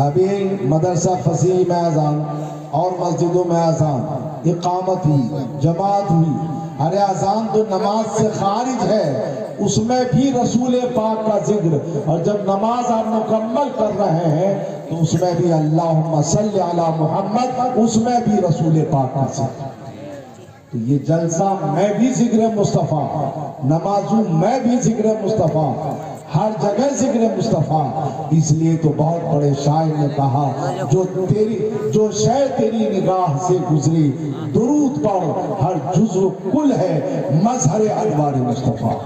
ابھی مدرسہ فصیح میں اذان اور مسجدوں میں اذان، اقامت ہوئی، جماعت ہوئی، ارے اذان تو نماز سے خارج ہے، اس میں بھی رسول پاک کا ذکر، اور جب نماز آپ مکمل کر رہے ہیں تو اس میں بھی اللہم صلی علی محمد، اس میں بھی رسول پاک کا ذکر۔ تو یہ جلسہ میں بھی ذکر مصطفیٰ، نمازوں میں بھی ذکر مصطفیٰ، ہر جگہ ذکر مصطفیٰ۔ اس لیے تو بہت بڑے شاعر نے کہا، جو شے تیری نگاہ سے گزری، درود پڑھ ہر جزو کل ہے مظہر انوار مصطفیٰ۔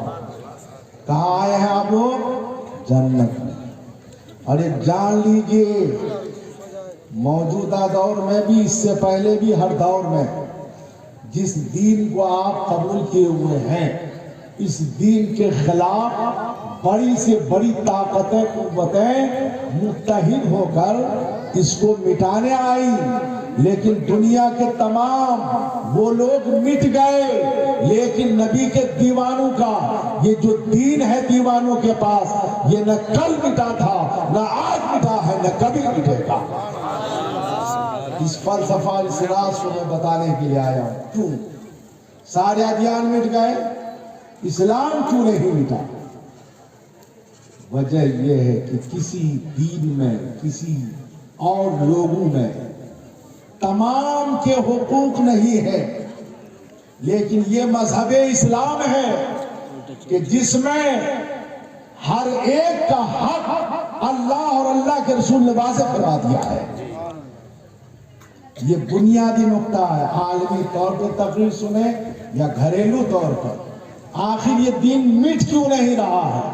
کہاں آئے ہیں آپ لوگ؟ جنت میں۔ ارے جان لیجئے موجودہ دور میں بھی، اس سے پہلے بھی، ہر دور میں جس دین کو آپ قبول کیے ہوئے ہیں، اس دین کے خلاف بڑی سے بڑی طاقتیں، قوتیں متحد ہو کر اس کو مٹانے آئی، لیکن دنیا کے تمام وہ لوگ مٹ گئے، لیکن نبی کے دیوانوں کا یہ جو دین ہے دیوانوں کے پاس، یہ نہ کل مٹا تھا، نہ آج مٹا ہے، نہ کبھی مٹے گا۔ اس فلسفہ اس راز کو میں بتانے کے لیے آیا ہوں۔ کیوں سارے ادیان مٹ گئے، اسلام کیوں نہیں مٹا؟ وجہ یہ ہے کہ کسی دین میں، کسی اور لوگوں میں تمام کے حقوق نہیں ہے، لیکن یہ مذہب اسلام ہے کہ جس میں ہر ایک کا حق اللہ اور اللہ کے رسول نے واضح کروا دیا ہے۔ یہ بنیادی نقطہ ہے، عالمی طور پر تقریر سنیں یا گھریلو طور پر، آخر یہ دین مٹ کیوں نہیں رہا ہے؟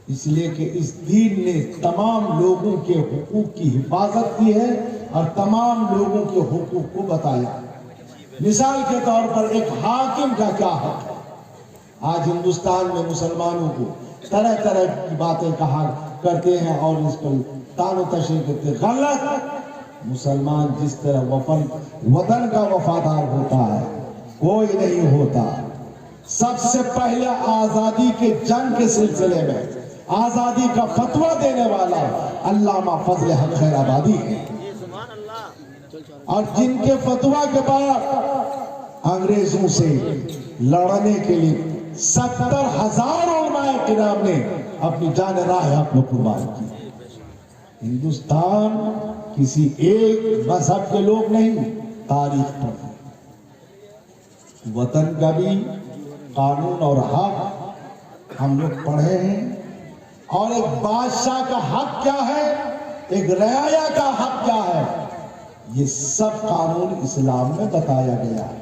اس لیے کہ اس دین نے تمام لوگوں کے حقوق کی حفاظت کی ہے اور تمام لوگوں کے حقوق کو بتایا۔ مثال کے طور پر ایک حاکم کا کیا حق ہے؟ آج ہندوستان میں مسلمانوں کو طرح طرح کی باتیں کہا کرتے ہیں اور اس پر تان و تشریح کرتے ہیں، غلط۔ مسلمان جس طرح وطن کا وفادار ہوتا ہے، کوئی نہیں ہوتا۔ سب سے پہلے آزادی کے جنگ کے سلسلے میں آزادی کا فتویٰ دینے والا علامہ فضل حق خیر آبادی ہے، اور جن کے فتویٰ کے بعد انگریزوں سے لڑنے کے لیے 70,000 علماء کرام نے اپنی جان راہ حق میں قربان کی۔ ہندوستان کسی ایک مذہب کے لوگ نہیں، تاریخ پر وطن کا بھی قانون اور حق ہم لوگ پڑھے ہیں، اور ایک بادشاہ کا حق کیا ہے، ایک رعایا کا حق کیا ہے، یہ سب قانون اسلام میں بتایا گیا ہے۔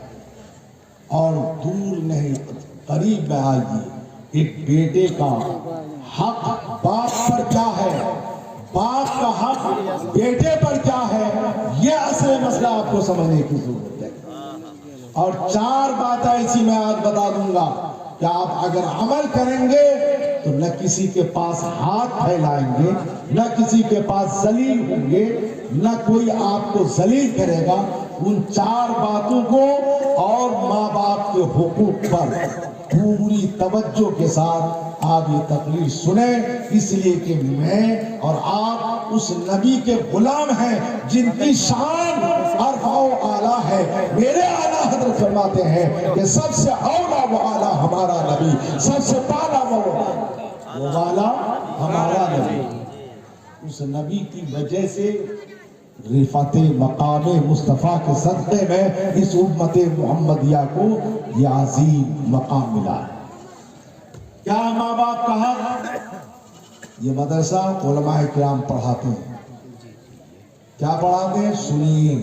اور دور نہیں قریب میں آئیے، ایک بیٹے کا حق باپ پر کیا ہے، باپ کا حق بیٹے پر کیا ہے، یہ اصل مسئلہ آپ کو سمجھنے کی ضرورت ہے۔ اور 4 باتیں ایسی میں آج بتا دوں گا کہ آپ اگر عمل کریں گے تو نہ کسی کے پاس ہاتھ پھیلائیں گے، نہ کسی کے پاس ذلیل ہوں گے، نہ کوئی آپ کو ذلیل کرے گا۔ ان 4 باتوں کو اور ماں باپ کے حقوق پر پوری توجہ کے ساتھ آپ یہ تقریر سنیں، اس لیے کہ میں اور آپ اس نبی کے غلام ہیں جن کی شان عرفہ و اعلیٰ ہے۔ میرے اعلیٰ حضرت فرماتے ہیں کہ سب سے اولا و اعلیٰ ہمارا نبی، سب سے پالا و والا ہمارا نبی۔ اس نبی کی وجہ سے رفعت مقام مصطفیٰ کے صدقے میں اس امت محمدیہ کو یہ عظیم مقام ملا ہے۔ کیا ماں باپ کا حق؟ یہ مدرسہ علماء کرام پڑھاتے ہیں۔ کیا پڑھاتے ہیں؟ سنیے،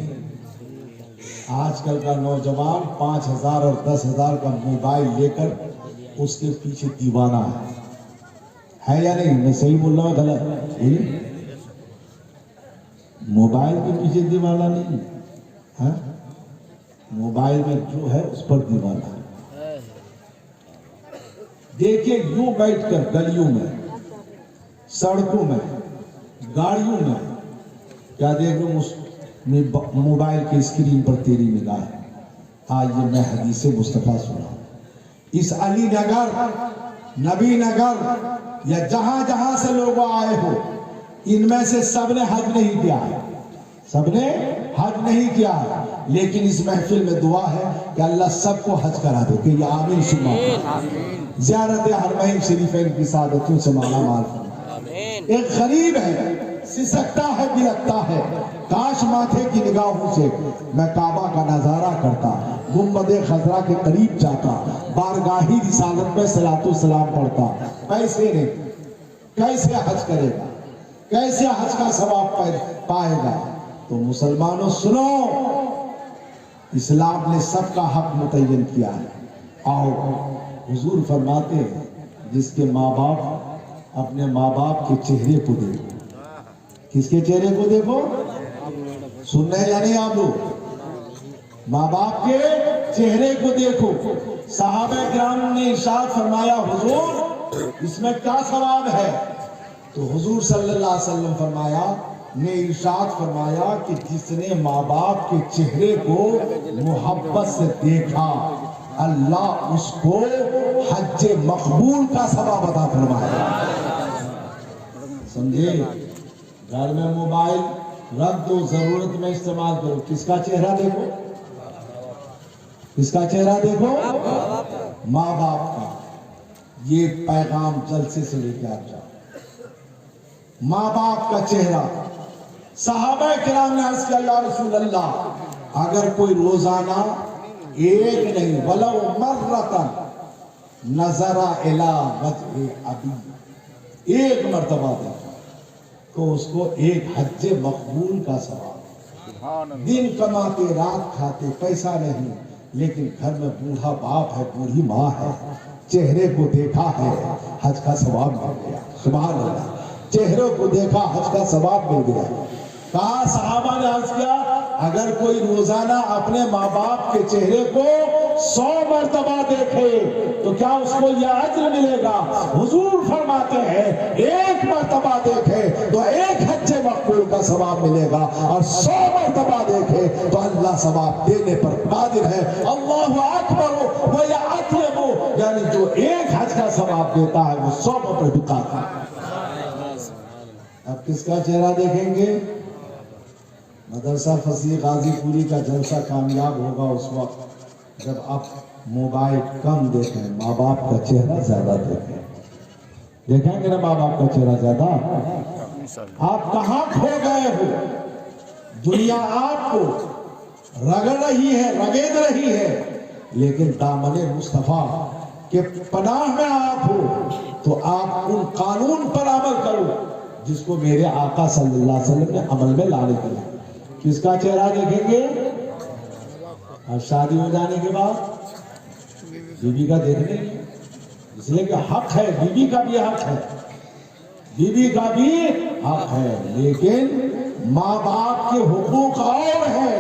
آج کل کا نوجوان 5,000 اور 10,000 کا موبائل لے کر اس کے پیچھے دیوانہ ہے یا نہیں؟ میں صحیح بول رہا ہوں غلط؟ موبائل کے پیچھے دیوانہ نہیں ہے، موبائل میں جو ہے اس پر دیوانہ ہے۔ دیکھیں یوں بیٹھ کر گلیوں میں، سڑکوں میں، گاڑیوں میں کیا دیکھ لوں؟ موبائل کے اسکرین پر تیری نگاہ ہے۔ آج یہ میں حدیث مصطفیٰ سنا، اس علی نگر नबी नगर या जहां जहां से लोग आए हो, इनमें से सबने हज नहीं किया है, सबने हज नहीं किया है, लेकिन इस महफिल में दुआ है कि अल्लाह सबको हज करा दे। कि या आमीन सुमा ज़ियारत हरमैन शरीफैन की सादतों से माला माल। एक गरीब है, सिसकता है, बिलकता है, काश माथे की निगाहों से मैं काबा का नजारा करता, गुम्बदे खजरा के करीब जाता, बारगाही रिसालत में सलातो सलाम पढ़ता। पैसे नहीं, कैसे हज करेगा, कैसे हज का सवाब पाएगा? तो मुसलमानों सुनो, इस्लाम ने सबका हक मुतय्यन किया है। आओ, हुजूर फरमाते हैं जिसके माँ बाप अपने माँ बाप के चेहरे को देखो। किसके चेहरे को देखो? सुन रहे या नहीं आप लोग? माँ बाप के चेहरे को देखो। सहाबा किराम ने इरशाद फरमाया, हुजूर इसमें क्या सवाब है? तो हुजूर सल्लल्लाहु अलैहि वसल्लम फरमाया ने इरशाद फरमाया कि जिसने माँ बाप के चेहरे को मोहब्बत से देखा, अल्लाह उसको हज मकबूल का सवाब अता फरमाया। समझे? घर में मोबाइल रख दो, जरूरत में इस्तेमाल करो। किसका चेहरा देखो? किसका चेहरा देखो? माँ बाप का। ये पैगाम जलसे से लेकर आ जाओ। माँ बाप का चेहरा। सहाबा किराम ने अर्ज़ किया, या रसूल अल्लाह, अगर कोई रोजाना एक नहीं वलो मर्रतन नजरा इला वजह अबी, एक मर्तबा देखा तो उसको एक हज मकबूल का सवाब। दिन कमाते रात खाते, पैसा नहीं, लेकिन घर में बूढ़ा बाप है, बूढ़ी माँ है, चेहरे को देखा है, हज का सवाब मिल गया। सुभान अल्लाह। चेहरे को देखा, हज का सवाब मिल गया। कहा, सहाबा ने अर्ज किया, अगर कोई रोजाना अपने माँ बाप के चेहरे को 100 मर्तबा देखे तो क्या उसको यह अज्र मिलेगा? हुजूर फरमाते हैं एक मर्तबा देखे तो एक हज मकबूल का सवाब मिलेगा, और 100 मर्तबा देखे तो अल्लाह सवाब देने पर कादिर है। अल्लाहु अकबर व यअतलबु, यानी जो एक हज का सवाब देता है वो 100 पर भी कादिर है। अब किसका चेहरा देखेंगे? मदरसा फसीह गाजीपुरी का जलसा कामयाब होगा उस वक्त जब आप मोबाइल कम देखें, माँ बाप का चेहरा ज्यादा देखें। देखेंगे ना माँ बाप का चेहरा ज्यादा? आप कहाँ खो गए हो? दुनिया आपको रगड़ रही है, रगेद रही है, लेकिन दामने मुस्तफा के पनाह में आप हो तो आप उन कानून पर अमल करो जिसको मेरे आका सल्लल्लाहु अलैहि वसल्लम ने अमल में लाने के लिए। किसका चेहरा देखेंगे? और शादी हो जाने के बाद बीवी का देखने की, इसलिए कि हक है, बीवी का भी हक है, बीवी का भी हक है, लेकिन माँ बाप के हुकूक और है,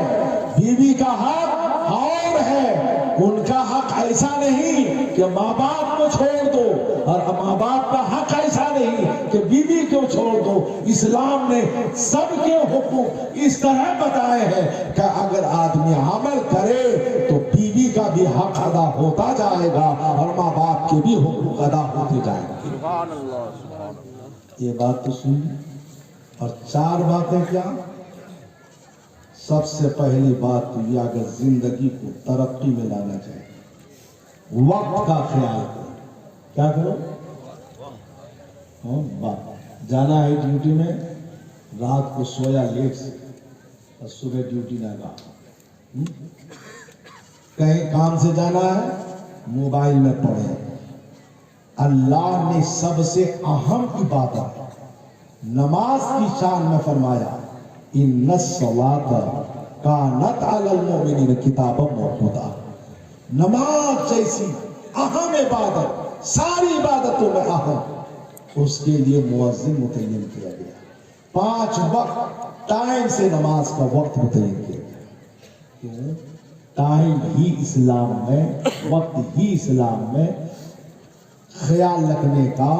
बीवी का हक और है। उनका हक ऐसा नहीं कि माँ बाप को छोड़ दो, और माँ बाप का हक ऐसा नहीं कि बीवी को छोड़ दो। इस्लाम ने सबके हुकूक इस तरह बताए हैं कि अगर आदमी अमल करे तो बीवी का भी हक अदा होता जाएगा और माँ बाप के भी हुकूक अदा होते जाएंगे। ये बात तो सुन। और 4 बातें क्या? सबसे पहली बात तो ये, अगर जिंदगी को तरक्की में लाना चाहिए, वक्त का ख्याल करो। क्या करो? जाना है ड्यूटी में, रात को सोया लेट से और सुबह ड्यूटी ना लगा। कहीं काम से जाना है, मोबाइल में पड़े। अल्लाह ने सबसे अहम इबादत नमाज की शान में फरमाया, इन्नस्सलात कानत अलल मोमिनीन किताबम मौकूता। नमाज जैसी अहम इबादत सारी इबादतों में अहम, उसके लिए मुअज्जिन मुतय्यन किया गया। 5 वक्त टाइम से नमाज का वक्त मुतय्यन किया गया। क्यों? टाइम ही इस्लाम में, वक्त ही इस्लाम में ख्याल रखने का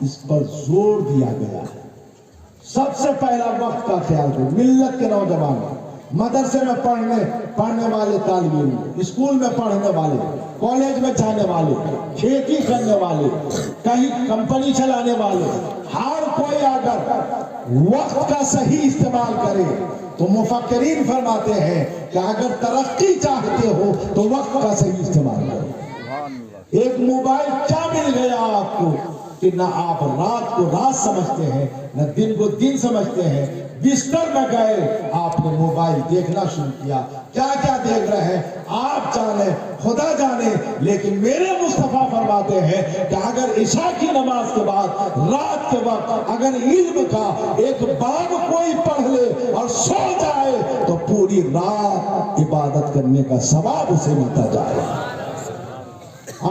इस पर जोर दिया गया है। सबसे पहला वक्त का ख्याल करो। मिल्लत के नौजवान, मदरसे में पढ़ने वाले तालिब इल्म, स्कूल में पढ़ने वाले, कॉलेज में जाने वाले, खेती करने वाले, कहीं कंपनी चलाने वाले, हर कोई अगर वक्त का सही इस्तेमाल करे तो मुफक्किरीन फरमाते हैं कि अगर तरक्की चाहते हो तो वक्त का सही इस्तेमाल करो। एक मोबाइल क्या मिल गया आपको कि ना आप रात को रात समझते हैं, न दिन को दिन समझते हैं। बिस्तर में गए आपने मोबाइल देखना शुरू किया, क्या क्या देख रहे हैं आप जाने, खुदा जाने। लेकिन मेरे मुस्तफा फरमाते हैं कि अगर इशा की नमाज के बाद रात के वक्त अगर इल्म का एक बाब कोई पढ़ ले और सो जाए तो पूरी रात इबादत करने का सवाब उसे मिलता जाए।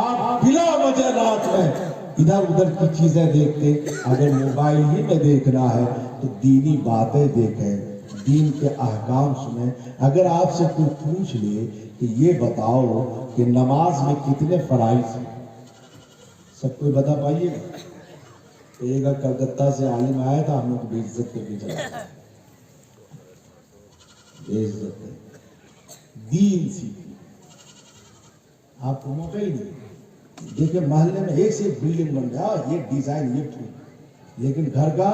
आप बिला वजह रात में इधर उधर की चीजें देखते, अगर मोबाइल ही में देखना है तो दीनी बातें देखें, दीन के अहकाम सुने। अगर आपसे कोई पूछ ले कि ये बताओ कि नमाज में कितने फराइज हैं, सब कोई बता पाइएगा? एक कलकत्ता से आलिम आया था, हम लोग बेइज्जत करके चला, बेइज्जत दीन सीखी, आपको मौका ही नहीं। देखिए मोहल्ले में एक से एक बिल्डिंग बन गया, ये डिजाइन ये फूल, लेकिन घर का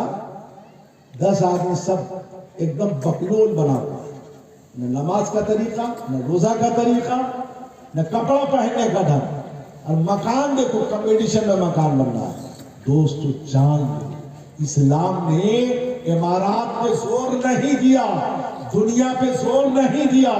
10 आदमी सब एकदम बकलोल बना हुआ, न नमाज का तरीका, न रोजा का तरीका, न कपड़ा पहनने का ढंग। और मकान देखो कंपटीशन में मकान बन रहा है। दोस्तों जान लो, इस्लाम ने इमारत पे जोर नहीं दिया, दुनिया पे जोर नहीं दिया।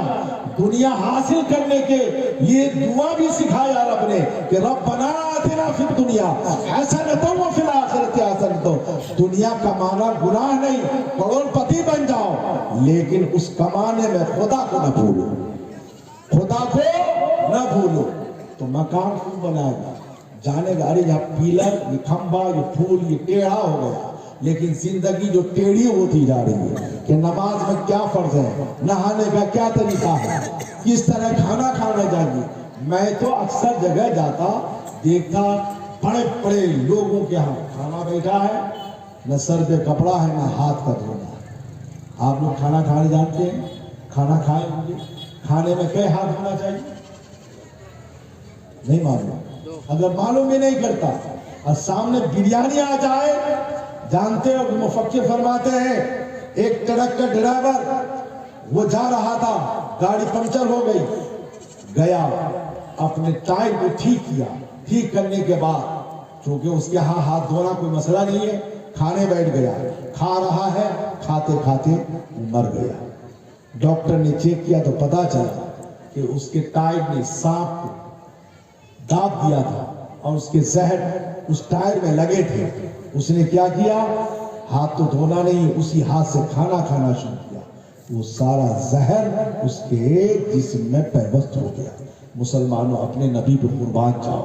दुनिया हासिल करने के लिए दुआ भी सिखाया रब ने कि रब्बना आतिना फिद दुनिया हसनतन व फिल आखिरति हसनतन। दुनिया कमाना गुनाह नहीं, करोड़पति बन जाओ, लेकिन उस कमाने में खुदा को न भूलो, खुदा को न भूलो। तो मकान क्यों बनाएगा? जानेगा अरे यहाँ पिलर, ये खंबा, ये फूल, ये टेढ़ा हो गया। लेकिन जिंदगी जो टेढ़ी होती जा रही है कि नमाज में क्या फर्ज है, नहाने का क्या तरीका है, किस तरह खाना खाना चाहिए। मैं तो अक्सर जगह जाता, देखता बड़े बड़े लोगों के यहाँ खाना बैठा है, न सर पे कपड़ा है, न हाथ का धोना है। आप लोग खाना खाने जानते हैं? खाना खाए होंगे, खाने में कई हाथ होना चाहिए? नहीं मालूम। अगर मालूम ही नहीं करता और सामने बिरयानी आ जाए, जानते हो मुफक्किर फरमाते हैं एक ट्रक का ड्राइवर वो जा रहा था, गाड़ी पंचर हो गई, गया अपने टायर को ठीक किया। ठीक करने के बाद चूंकि उसके यहाँ हाथ धोना कोई मसला नहीं है, खाने बैठ गया, खा रहा है, खाते खाते मर गया। डॉक्टर ने चेक किया तो पता चला कि उसके टायर ने सांप को दाब दिया था और उसके जहर उस टायर में लगे थे। उसने क्या किया? हाथ तो धोना नहीं, उसी हाथ से खाना खाना शुरू किया। वो सारा जहर उसके जिस्म में पैवस्त हो गया। मुसलमानों अपने नबी पे कुर्बान जाओ।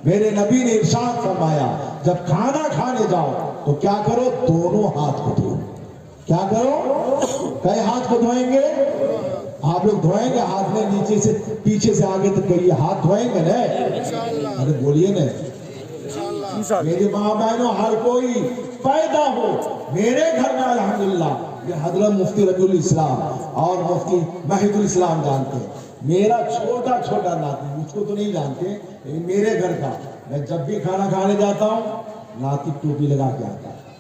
मेरे नबी ने इरशाद फरमाया जब खाना खाने जाओ तो क्या करो? दोनों हाथ को धो। क्या करो? कई हाथ को धोएंगे? आप लोग धोएंगे हाथ में नीचे से पीछे से आगे तक करिए, हाथ धोएंगे ना? अरे बोलिए ना। मेरे माँ बहनों, हर कोई पैदा हो मेरे घर में अल्हम्दुलिल्लाह, ये हजरत मुफ्ती रबीउल इस्लाम और मुफ्ती महिदुल इस्लाम जानते हैं। मेरा छोटा छोटा नाती, मुझको तो नहीं जानते, लेकिन मेरे घर का, मैं जब भी खाना खाने जाता हूँ नाती टोपी लगा के आता है,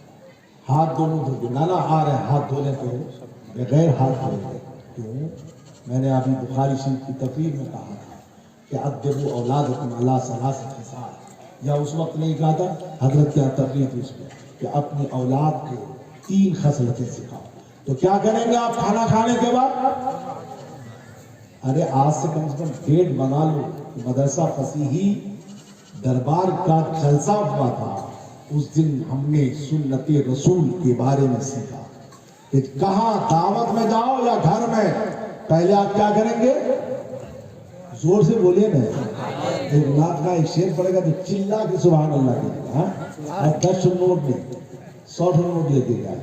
हाथ दोनों धो के। नाना आ रहे हाथ धो लेते हो, बगैर हाथ धोए। क्यों? मैंने अभी बुखारी शरीफ की तकरीर में कहा था कि अद्दबू औलादकुम अला सलासत खिसाल, या उस वक्त नहीं कहा था, हजरत क्या तकरीर थी उसमें कि अपनी औलाद को 3 खसलतें सिखाओ। तो क्या करेंगे आप खाना खाने के बाद? अरे आज से कम 1.5 बना लो। मदरसा फसीही दरबार का जलसा हुआ था, उस दिन हमने सुन्नते रसूल के बारे में सीखा कि कहाँ दावत में जाओ या घर में, पहले आप क्या करेंगे? जोर से बोलिए ना। एक नाथ का एक शेर पड़ेगा तो चिल्ला के सुभान अल्लाह कीजिएगा। और 10 नोट नहीं 100 नोट लेके जाए।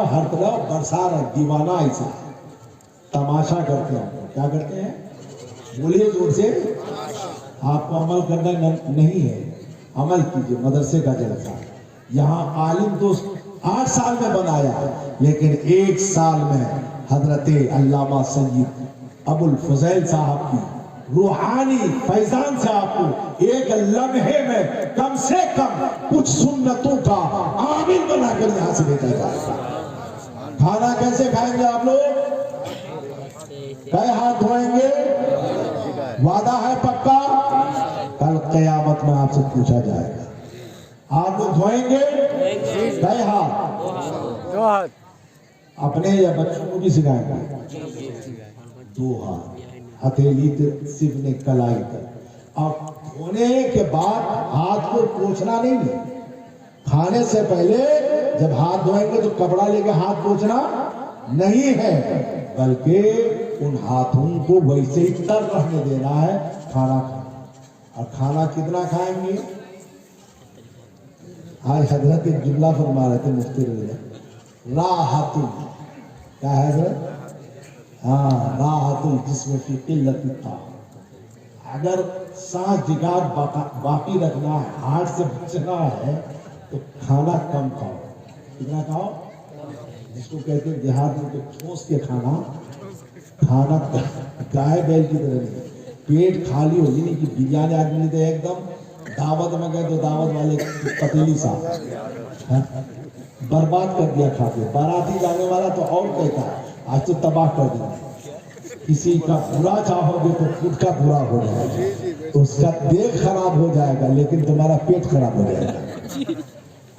हर तरफ बरसा रहे दीवाना, ऐसा तमाशा करते हैं। क्या करते हैं? बोलिए जोर से। आपको अमल करना नहीं है, अमल कीजिए। मदरसे का जलसा यहाँ आलिम तो 8 साल में बनाया, लेकिन 1 साल में हजरत अल्लामा सय्यद अबुल फजैल साहब की रूहानी फैजान से आपको एक लम्हे में कम से कम कुछ सुन्नतों का आमिल बनाकर यहां से भेजा जाएगा। खाना कैसे खाएंगे आप लोग? कई हाथ धोएंगे? वादा है पक्का? कल क़यामत में आपसे पूछा जाएगा। आप लोग धोएंगे? कई हाथ? दो हाथ। अपने या बच्चों को भी सिखाएंगे? दो हाथ। हथेली सिर्फ ने कलाई तक। और धोने के बाद हाथ को पोंछना नहीं है। खाने से पहले जब हाथ धोएंगे तो कपड़ा लेके हाथ पोंछना नहीं है, बल्कि उन हाथों को वैसे ही तर रहने देना है खाना खाना। और खाना कितना खाएंगे? आज हजरत एक जुमला फरमा रहे थे मुफ्ती राहतुल, क्या है हजरत? हाँ, राहतुल जिसमें की किल्लत था। अगर सांस जिगार बाकी रखना है, हार्ट से बचना है, तो खाना कम खाओ। कितना खाओ? जिसको कहते हैं देहात में तो ठोस के खाना गाय बैल की तरह नहीं। पेट खाली हो, नहीं कि बिरयानी आदमी तो एकदम दावत में गए तो दावत वाले पतीली साहब बर्बाद कर दिया खाते। बाराती जाने वाला तो और कहता है आज तो तबाह कर दिया। किसी का बुरा चाहोगे तो खुद का बुरा हो जाएगा, तो उसका देह खराब हो जाएगा, लेकिन तुम्हारा पेट खराब हो जाएगा।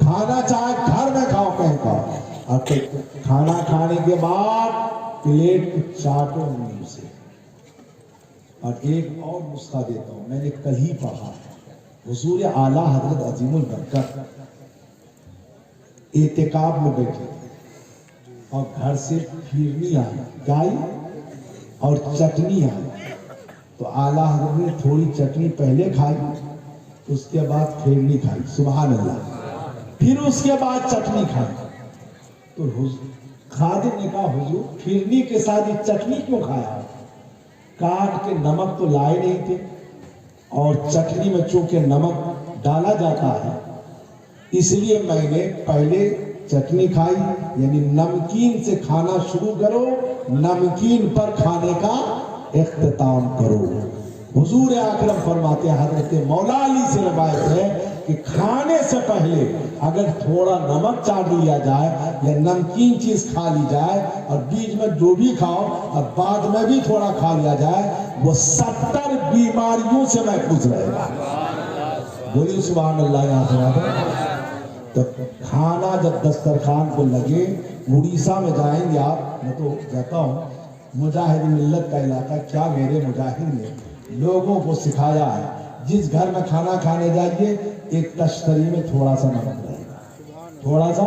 खाना चाहे घर में खाओ, कहीं खाओ, और खाना खाने के बाद प्लेट को चाटो मुंह से। और एक और नुस्खा देता हूं, मैंने कल ही पढ़ा। हुजूर आला हजरत अजीमुल बरकत एतेकाब में बैठे और घर से फिरनी आई, गाय और चटनी आई। तो आला हजरत ने थोड़ी चटनी पहले खाई, उसके बाद फिरनी खाई, सुभान अल्लाह। फिर उसके बाद चटनी खाई। तो खादिम ने कहा हुजूर फिरनी के साथ ये चटनी क्यों खाया? काट के नमक तो लाए नहीं थे, और चटनी में चूंकि नमक डाला जाता है, इसलिए मैंने पहले चटनी खाई। यानी नमकीन से खाना शुरू करो, नमकीन पर खाने का इख्तिताम करो। हुजूर अकरम फरमाते हैं, हजरत मौला अली से रवायत है कि खाने से पहले अगर थोड़ा नमक चाट लिया जाए या नमकीन चीज खा ली जाए, और बीच में जो भी खाओ और बाद में भी थोड़ा खा लिया जाए, वो 70 बीमारियों से महफूज रहेगा। बोलिए सुभान अल्लाह। यहाँ से तो खाना जब दस्तरखान को लगे, उड़ीसा में जाएंगे आप, मैं तो कहता हूँ मुजाहिद मिल्लत का इलाका, क्या मेरे मुजाहिद ने लोगों को सिखाया है, जिस घर में खाना खाने जाइए एक तश्तरी में थोड़ा सा नमक रहेगा, थोड़ा सा।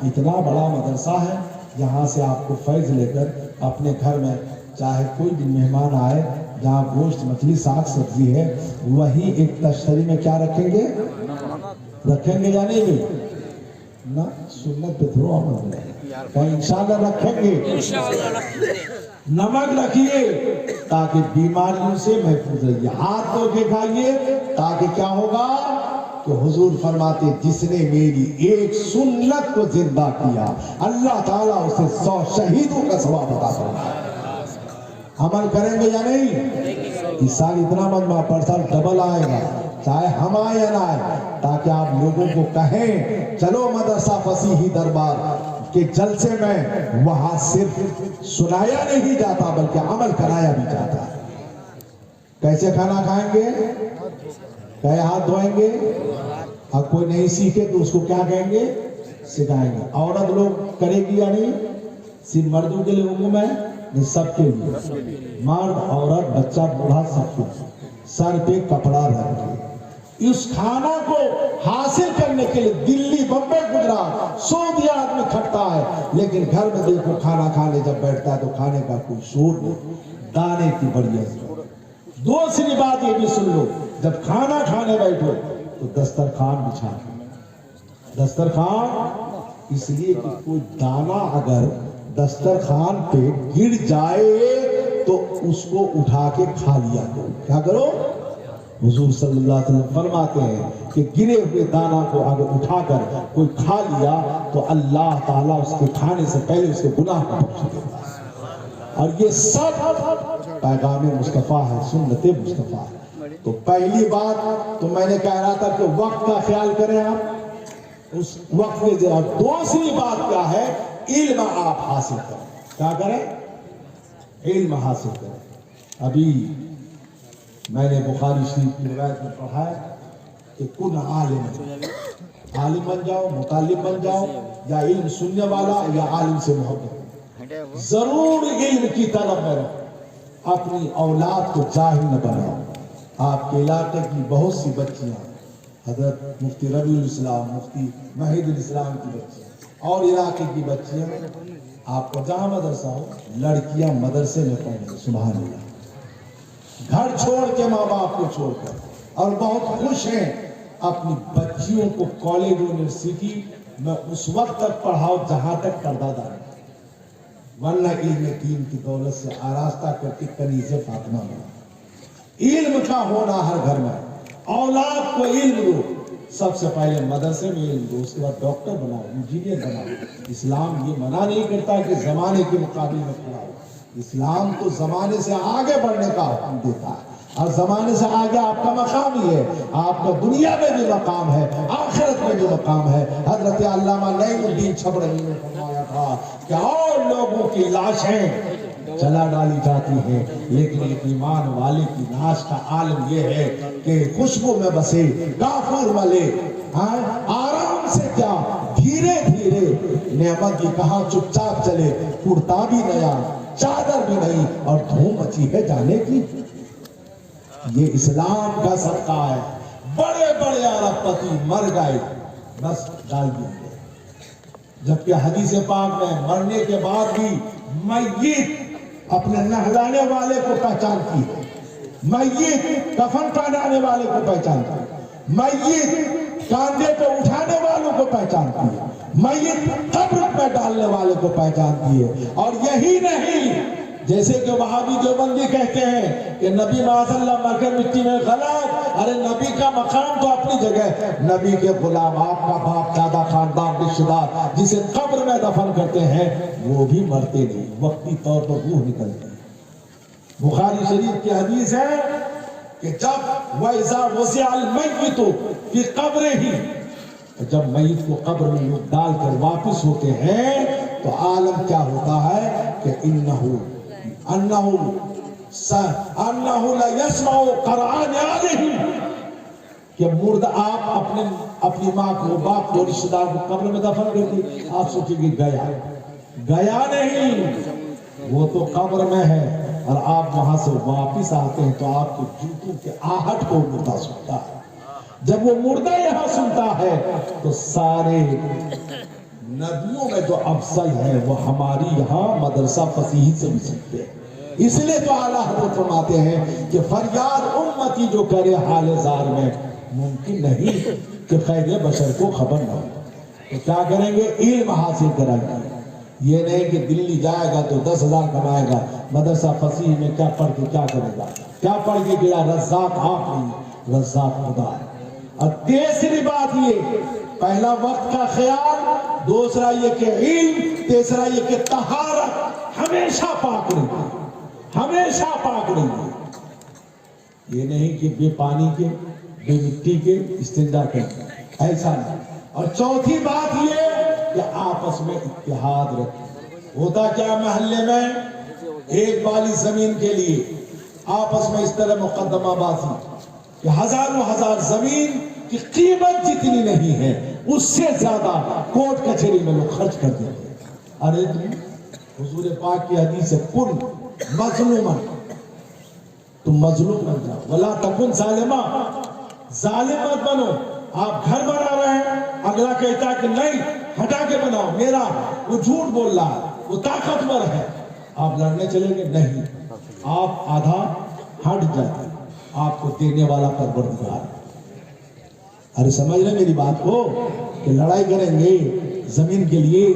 इतना बड़ा मदरसा है, यहाँ से आपको फैज़ लेकर अपने घर में चाहे कोई भी मेहमान आए, जहाँ गोश्त मछली साग सब्जी है, वही एक तश्तरी में क्या रखेंगे? रखेंगे या नहीं? ना सुन्नत पे थोड़ा अमल इंशाल्लाह रखेंगे। नमक रखिए ताकि बीमारियों से महफूज रहिए। हाथ धो के खाइए, ताकि क्या होगा कि हुजूर फरमाते जिसने मेरी एक सुन्नत को जिंदा किया, अल्लाह ताला उसे 100 शहीदों का सवाब अता फरमाएगा। अमल करेंगे या नहीं? इस साल इतना मजमा, पर साल डबल आएगा, चाहे हम आए या ना आए, ताकि आप लोगों को कहें चलो मदरसा फसीही दरबार के जलसे में वहां सिर्फ सुनाया नहीं जाता बल्कि अमल कराया भी जाता है। कैसे खाना खाएंगे? कई हाथ धोएंगे। अब कोई नहीं सीखे तो उसको क्या कहेंगे? सिखाएंगे। औरत लोग करेगी या नहीं? सिर्फ मर्दों के लिए हुक्म है? नहीं, सबके लिए। मर्द, औरत, बच्चा, बूढ़ा, सबको सर पे कपड़ा रख के इस खाना को हासिल करने के लिए दिल्ली, बम्बई, गुजरात, सऊदी आदमी खटता है, लेकिन घर में देखो खाना खाने जब बैठता है तो खाने का कोई शोर नहीं, दाने की बढ़िया। दूसरी बात ये भी सुन लो, जब खाना खाने बैठो तो दस्तरखान बिछा। दस्तरखान इसलिए कि कोई दाना अगर दस्तरखान पे गिर जाए तो उसको उठा के खा लिया करो। क्या करो? हुजूर सल्लल्लाहु अलैहि वसल्लम फरमाते हैं कि गिरे हुए दाना को अगर उठाकर कोई खा लिया तो अल्लाह ताला उसके खाने से पहले उसके गुनाह को बख्श देता है। और ये सब पैगाम मुस्तफ़ा है, सुन्नत मुस्तफ़ा है। तो पहली बात तो मैंने कह रहा था कि वक्त का ख्याल करें आप, उस वक्त के जवाब। दूसरी बात क्या है, इल्म आप हासिल करें। क्या करें? इल्म हासिल करें। अभी मैंने बुखारी शरीफ की रिवायत में पढ़ा है कि कुन आलिम, आलिम बन जाओ, मुतालिम बन जाओ, या इल्म सुनने वाला या आलिम से मोहब्बत। जरूर इल्म की तलब में रहो, अपनी औलाद को जाहिल न बनाओ। आपके इलाके की बहुत सी बच्चियां, हजरत मुफ्ती रबीउल इस्लाम, मुफ्ती महिदुल इस्लाम की बच्चियां और इलाके की बच्चियां, आपको जहां मदरसा हो, लड़कियां मदरसे में पढ़ रही, सुभान अल्लाह, घर छोड़ के, माँ बाप को छोड़कर, और बहुत खुश हैं अपनी बच्चियों को कॉलेज यूनिवर्सिटी में उस वक्त तक पढ़ाओ जहां तक पर्दादा है, वरना इल्म दीन की दौलत से आरास्ता करके कनीज़े फातिमा बना। इल्म का होना हर घर में, औलाद को इल्म दो, सबसे पहले मदरसे में इल्म दो, उसके बाद डॉक्टर बनाओ, इंजीनियर बनाओ। इस्लाम ये मना नहीं करता कि जमाने के मुकाबले में खड़ा हो, इस्लाम तो जमाने से आगे बढ़ने का हुक्म देता है, और जमाने से आगे आपका मकाम ही है। आपका दुनिया में भी मकाम है, आखिरत में भी मकाम है। हजरत अल्लामा नईमुद्दीन छबरनी ने फरमाया था कि और लोगों की लाशें जला डाली जाती हैं, लेकिन एक ईमान वाले की लाश का आलम यह है कि खुशबू में बसे, काफूर वाले, आराम से क्या, धीरे धीरे नेमत की कहा चुपचाप चले, कुर्ता भी नया, चादर भी नहीं, और धूम मची है जाने की। ये इस्लाम का सदका है। बड़े बड़े अरबपति मर गए, बस डाल दिए, जबकि हदीस पाक में मरने के बाद भी मय्यत अपने नहलाने वाले को पहचानती है, मय्यत कफन पहनाने वाले को पहचानती है, मय्यत कांधे पे उठाने वालों को पहचानती है, मय्यत कब्र में डालने वाले को पहचानती है। और यही नहीं, जैसे कि वहाबी देवबंदी कहते हैं कि नबी माज़ल्लाह मरकर मिट्टी में गलत, अरे नबी का मकाम तो अपनी जगह, नबी के गुलाम, आपका बाप दादा खानदान रिश्तेदार जिसे कब्र में दफन करते हैं, वो भी मरते नहीं, वक्ती तौर पर रूह निकलती है। बुखारी शरीफ की हदीस है कि जब वैसा वसिअल मय्यितु फी क़ब्रिही, जब मय्यत को कब्र में लोग डालकर वापस होते हैं तो आलम क्या होता है कि अन्नहु ला यस्माउ क़ुरआन आलिही, कि मुर्दा आप अपनी माँ को, बाप को, रिश्तेदार को कब्र में दफन कर दी, आप सोचेंगे गया नहीं, वो तो कब्र में है, और आप वहां से वापिस आते हैं तो आपके जूतों के आहट को मुर्दा सुनता है। जब वो मुर्दा यहाँ सुनता है तो सारे नबियों में जो अफसल है वो हमारी यहाँ मदरसा फसीही से भी सुनते हैं। इसलिए तो आला हज़रत फरमाते हैं कि फरियाद उम्मती जो करे हाले ज़ार में, मुमकिन नहीं कि खैर बशर को खबर ना हो। तो क्या करेंगे? इल्म हासिल कराएंगे। ये नहीं कि दिल्ली जाएगा तो 10,000 कमाएगा, मदरसा फसीह में क्या पढ़ के क्या करेगा, क्या पढ़ के गया, रज़्ज़ाक़ आप नहीं, रज़्ज़ाक़ खुदा है। और तीसरी बात ये, पहला वक्त का ख्याल, दूसरा ये कि इल्म, तीसरा ये कि तहारत, हमेशा पाक रहिए, हमेशा पाक रहिए। ये नहीं कि बे पानी के, बे मिट्टी के इस्तिंजा करें, ऐसा नहीं। और चौथी बात ये कि आपस में इत्तेहाद रखें। होता क्या महल्ले में, एक वाली जमीन के लिए आपस में इस तरह मुकद्दमाबाजी कि हजारों हजार जमीन की कीमत जितनी नहीं है उससे ज्यादा कोर्ट कचहरी में लोग खर्च कर देते हैं। अरे हुजूर पाक की हदीस है, कुन मजलूमन, तुम मजलूम बन जाओ, वला तकुन जालिमा, जालिम मत बनो। आप घर बना रहे हैं, अगला कहता है कि नहीं हटा के बनाओ मेरा, वो झूठ बोल रहा है, वो ताकतवर है, आप लड़ने चलेंगे नहीं, आप आधा हट जाते, आपको देने वाला परवरदिगार। अरे समझ रहे मेरी बात को, कि लड़ाई करेंगे जमीन के लिए,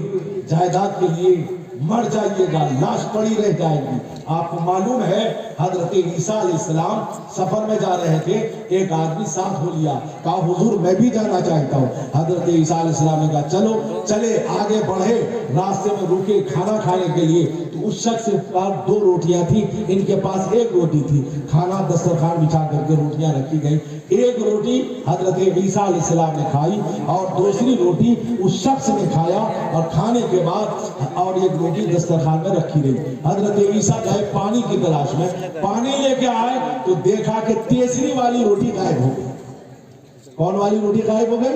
जायदाद के लिए, मर जाइएगा, लाश पड़ी रह जाएगी। आपको मालूम है حضرت عیسیٰ علیہ السلام سفر میں جا رہے تھے، ایک آدمی ساتھ ہو لیا، کہا حضور میں بھی جانا چاہتا ہوں۔ حضرت عیسیٰ علیہ السلام نے کہا چلو، چلے آگے بڑھے، راستے میں رکے کھانا کھانے کے لیے، تو اس شخص کے پاس 2 روٹیاں تھی، ان کے پاس 1 روٹی تھی۔ کھانا دسترخوان بچھا کر کے روٹیاں رکھی گئی، 1 روٹی حضرت عیسیٰ علیہ السلام نے کھائی اور دوسری روٹی اس شخص نے کھایا، اور کھانے کے بعد اور 1 روٹی دسترخوان میں رکھی گئی۔ حضرت عیسیٰ گئے پانی کی تلاش میں، پانی لے کے آئے تو دیکھا کہ تیسری والی روٹی غائب ہو گئی۔ کون والی روٹی غائب ہو گئی؟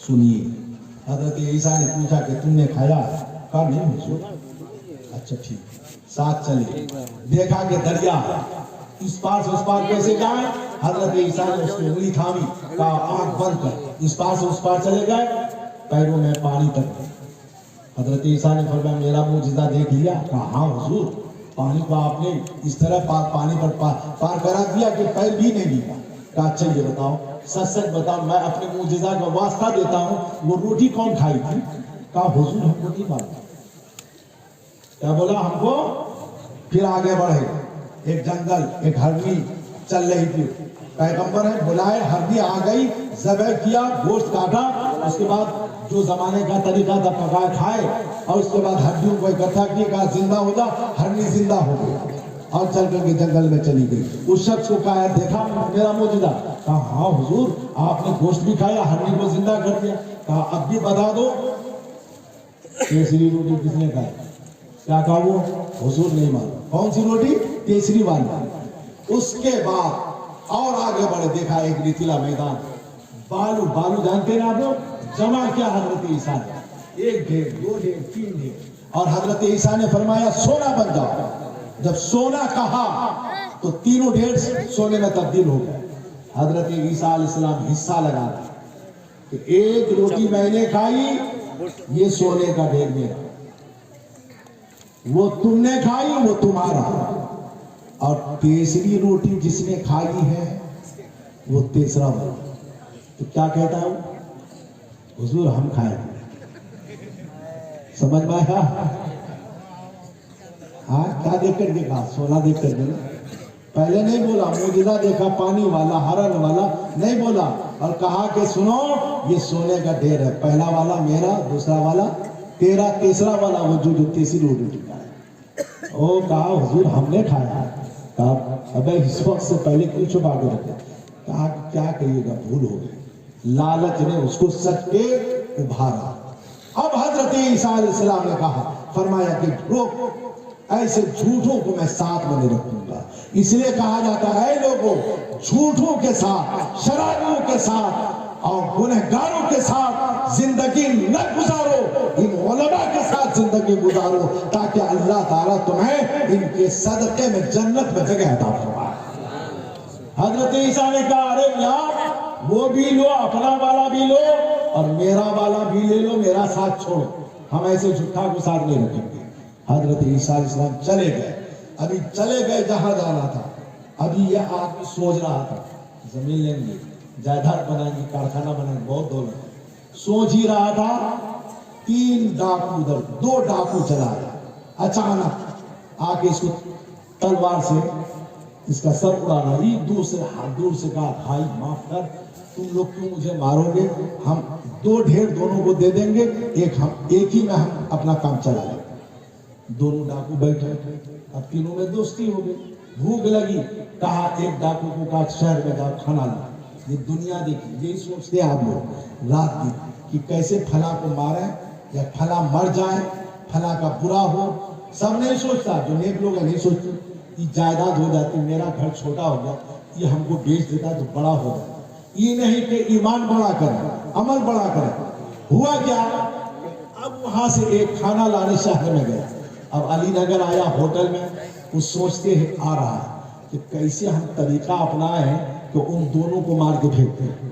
سنیے، حضرت عیسیٰ نے پوچھا کہ تم نے کھایا؟ کہا نہیں حضور۔ اچھا ٹھیک، ساتھ چلے، دیکھا کہ دریا اس پار سے اس پار کیسے جائیں؟ حضرت عیسیٰ نے اس کی انگلی تھامی، کہا آنکھ بند کر، اس پار سے اس پار چلے گئے، پیروں میں پانی تک۔ حضرت عیسیٰ نے فرمایا میرا معجزہ دیکھ لیا؟ کہا ہاں حضور، پانی کو آپ نے اس طرح پانی پر پار کرا دیا کہ پیر بھی نہیں بھیگا۔ کہا اچھا یہ بتاؤ، سچ سچ بتاؤ، میں اپنے معجزہ کا واسطہ دیتا ہوں، وہ روٹی کون کھائی تھی؟ کہا حضور ہم کو نہیں معلوم۔ کیا بولا؟ ہم کو۔ پھر آگے بڑھے، ایک جنگل، ایک ہرنی چل رہی تھی، پیغمبر ہے بلائے، ہرنی آ گئی، ذبح کیا، گوشت کاٹا، اس کے بعد جو زمانے کا طریقہ تھا پکائے کھائے، اور اس کے بعد ہڈیوں کو اکٹھا کیا، کہا زندہ ہو جا، ہرنی زندہ ہو گئی اور چل کر کے جنگل میں چلی گئی۔ اس شخص کو کہا دیکھا میرا معجزہ؟ کہا ہاں حضور، آپ نے گوشت بھی کھایا، ہرنی کو زندہ کر دیا۔ کہا اب بھی بتا دو تیسری روٹی کس نے کھائی؟ کیا کہا وہ؟ حضور نہیں معلوم۔ کون سی روٹی؟ تیسری والی۔ اس کے بعد اور آگے بڑھے، دیکھا ایک ریتیلا میدان، بالو جانتے ہیں آپ لوگ، جمع کیا حضرت عیسیٰ نے، 1 ڈھیر 2 ڈھیر 3 ڈھیر، اور حضرت عیسیٰ نے فرمایا سونا بن جاؤ۔ جب سونا کہا تو تینوں ڈھیر سونے میں تبدیل ہو گئے۔ حضرت عیسیٰ علیہ السلام حصہ لگا کہ 1 روٹی میں نے کھائی، یہ سونے کا ڈھیر میرا، وہ تم نے کھائی وہ تمہارا، اور تیسری روٹی جس نے کھائی ہے وہ تیسرا والا۔ تو کیا کہتا ہے حضور ہم کھائیں گے۔ سمجھ میں آیا؟ ہاں کیا دیکھ کر کے کہا؟ سونا دیکھ کر کے۔ پہلے نہیں بولا معجزہ دیکھا پانی والا ہرن والا، نہیں بولا، اور کہا کہ سنو یہ سونے کا ڈھیر ہے، پہلا والا میرا، دوسرا والا تیرا، تیسرا والا وہ جو تیسری روٹی کا ہے۔ وہ کہا حضور ہم نے کھایا۔ کہا ابے اس وقت سے پہلے کیوں چھپا کے رکھے؟ کہا کیا کہیے گا، بھول ہو گئی، لالچ نے اس کو سچ پہ ابھارا۔ اب حضرت عیسیٰ علیہ السلام نے کہا، فرمایا کہ روک، ایسے جھوٹوں کو میں ساتھ میں نہیں رکھوں گا۔ اس لیے کہا جاتا ہے لوگوں جھوٹوں کے ساتھ، شرابیوں کے ساتھ اور گنہگاروں کے ساتھ زندگی نہ گزارو، ان علماء کے ساتھ زندگی گزارو، تاکہ اللہ تعالیٰ تمہیں ان کے صدقے میں جنت میں جگہ عطا فرمائے۔ حضرت عیسیٰ نے کہا ارے یار وہ بھی لو، اپنا والا بھی لو اور میرا والا بھی لے لو، میرا ساتھ چھوڑو، ہم ایسے جھوٹا کو ساتھ نہیں رکھیں گے۔ حضرت عیسیٰ علیہ السلام چلے گئے، ابھی چلے گئے جہاں جانا تھا۔ ابھی یہ آدمی سوچ رہا تھا زمین لیں گے، جائیداد بنائیں گے، کارخانہ بنائیں گے، بہت دولت، سوچ ہی رہا تھا 3 ڈاکو ادھر، 2 ڈاکو چلا گیا، اچانک آ کے اس کو تلوار سے اس کا سر اڑانا، دور سے کہا بھائی معاف کر، تم لوگ کیوں مجھے مارو گے، ہم 2 ڈھیر دونوں کو دے دیں گے، ایک ہی میں ہم اپنا کام چلا لیں۔ دونوں ڈاکو بیٹھے، اب تینوں میں دوستی ہو گئی، بھوک لگی، کہا ایک ڈاکو کو کہا شہر میں جاؤ کھانا لا۔ یہ دنیا دیکھی، یہی سوچتے ہیں آپ لوگ رات کی کہ کیسے پھلا کو ماریں یا پھلا مر جائے، پھلا کا برا ہو، سب نہیں سوچتا، جو نیک لوگ ہیں نہیں سوچتے، یہ جائیداد ہو جاتی، میرا گھر چھوٹا ہو گیا، یہ ہم کو بیچ دیتا تو بڑا ہو جاتا۔ یہ نہیں کہ ایمان بڑا کرے، عمل بڑا کرے۔ ہوا کیا، اب وہاں سے ایک کھانا لانے شہر میں گیا، اب علی نگر آیا ہوٹل میں، وہ سوچتے ہیں آ رہا ہے کہ کیسے ہم طریقہ اپنائیں کہ ان دونوں کو مار کے پھینکتے ہیں۔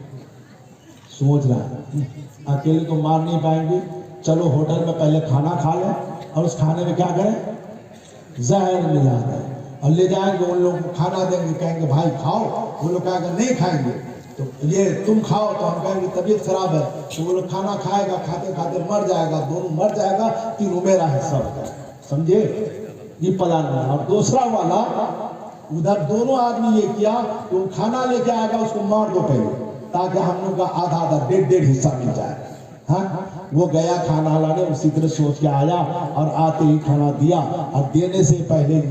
سوچ رہا ہے اکیلے تو مار نہیں پائیں گے، چلو ہوٹل میں پہلے کھانا کھا لیں اور اس کھانے میں کیا کریں، زہر ملا دیں اور لے جائیں گے، ان لوگوں کو کھانا دیں گے، کہیں گے بھائی کھاؤ، وہ لوگ کہیں گے نہیں کھائیں گے، تو یہ تم کھاؤ، تو ہم کہیں گے طبیعت خراب ہے، تو وہ لوگ کھانا کھائے گا، کھاتے کھاتے مر جائے گا، دونوں مر جائے گا، تینوں میرا حصہ ہوتا ہے، سمجھے؟ یہ پلان بنا، اور دوسرا والا ادھر دونوں آدمی یہ کیا کہ وہ کھانا لے کے آئے گا، اس کو مار دو پہلے تاکہ ہم لوگ کا آدھا آدھا ڈیڑھ حصہ مل جائے۔ ہاں وہ گیا کھانا لانے، اسی طرح سوچ کے آیا اور آتے ہی کھانا دیا، اور دینے سے پہلے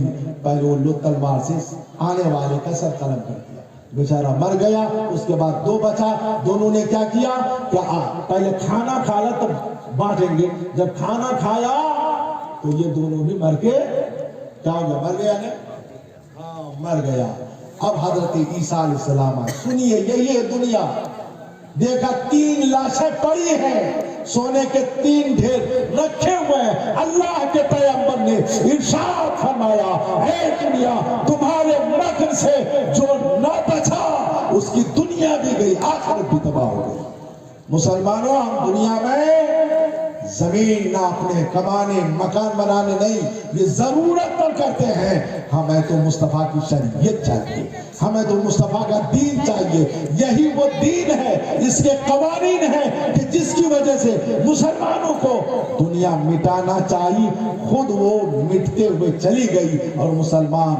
وہ لوگ تلوار سے آنے والے کا سر قلم کر دیا، بیچارہ مر گیا۔ اس کے بعد دو بچا، دونوں نے کیا کیا کہ پہلے کھانا کھا لا تب بانٹیں گے۔ جب کھانا کھایا تو یہ دونوں بھی مر کے کیا ہو گیا؟ مر گیا نا؟ ہاں مر گیا۔ اب حضرت عیسیٰ علیہ السلام آئے، سنیے یہی ہے دنیا۔ دیکھا 3 لاشیں پڑی ہیں، سونے کے 3 ڈھیر رکھے ہوئے ہیں۔ اللہ کے پیغمبر نے ارشاد فرمایا، اے دنیا تمہارے مکر سے جو نہ بچا اس کی دنیا بھی گئی، آخرت بھی تباہ ہو گئی۔ مسلمانوں، ہم دنیا میں زمین ناپنے، کمانے، مکان بنانے نہیں، یہ ضرورت پر کرتے ہیں۔ ہمیں تو مصطفیٰ کی شریعت چاہیے، ہمیں تو مصطفیٰ کا دین چاہیے۔ یہی وہ دین ہے، اس کے قوانین ہیں کہ جس کی وجہ سے مسلمانوں کو دنیا مٹانا چاہیے، خود وہ مٹتے ہوئے چلی گئی اور مسلمان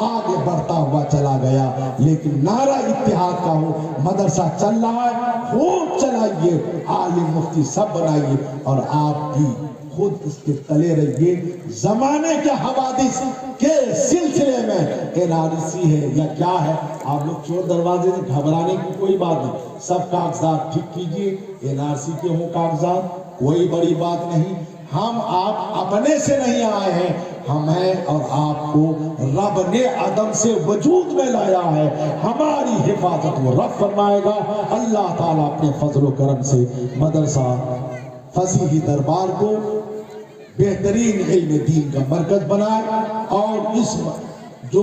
آگے بڑھتا ہوا چلا گیا۔ لیکن نعرہ اتحاد کا ہو، مدرسہ چل رہا ہے، خوب چلائیے، عالم مفتی سب بنائیے، اور آپ بھی خود اس کے تلے رہیے۔ زمانے کے حوادث کے سلسلے میں NRC ہے یا کیا ہے، آپ لوگ چور دروازے سے گھبرانے کی کوئی بات نہیں، سب کاغذات ٹھیک کیجئے۔ NRC کے ہوں کاغذات، کوئی بڑی بات نہیں۔ ہم آپ اپنے سے نہیں آئے ہیں، ہمیں اور آپ کو رب نے عدم سے وجود میں لایا ہے، ہماری حفاظت وہ رب فرمائے گا۔ اللہ تعالیٰ اپنے فضل و کرم سے مدرسہ فصیحی دربار کو بہترین علم دین کا مرکز بنائے، اور اس جو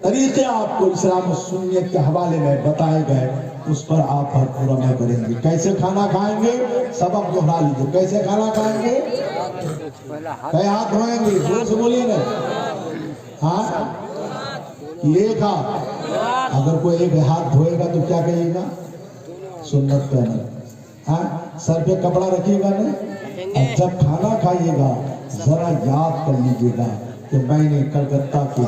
طریقے آپ کو اسلام و سنت کے حوالے میں بتائے گئے اس پر آپ بھرپور عمل کریں گے۔ کیسے کھانا کھائیں گے؟ سبق دہرا لیجیے، کیسے کھانا کھائیں گے؟ کئی ہاتھ دھوئیں گے؟ زور سے بولیے نا۔ ہاں ایک ہاتھ، اگر کوئی ایک ہاتھ دھوئے گا تو کیا کہیے گا؟ سنت پہ عمل۔ ہاں سر پہ کپڑا رکھیے گا نا۔ اور جب کھانا کھائیے گا ذرا یاد کر لیجیے گا کہ میں نے کلکتہ کے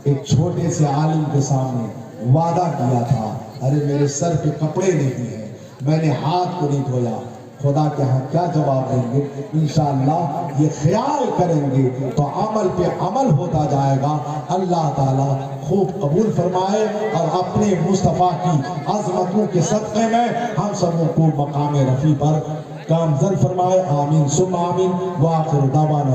ایک چھوٹے سے عالم کے سامنے وعدہ کیا تھا، ارے میرے سر پہ کپڑے نہیں ہیں، میں نے ہاتھ کو نہیں دھویا۔ خدا کے ہاں کیا جواب دیں گے؟ انشاءاللہ یہ خیال کریں گے تو عمل پہ عمل ہوتا جائے گا۔ اللہ تعالیٰ خوب قبول فرمائے، اور اپنے مصطفیٰ کی عظمتوں کے صدقے میں ہم سبوں کو مقام رفیع پر گامزن فرمائے۔ آمین ثم آمین۔ وآخر دعوانا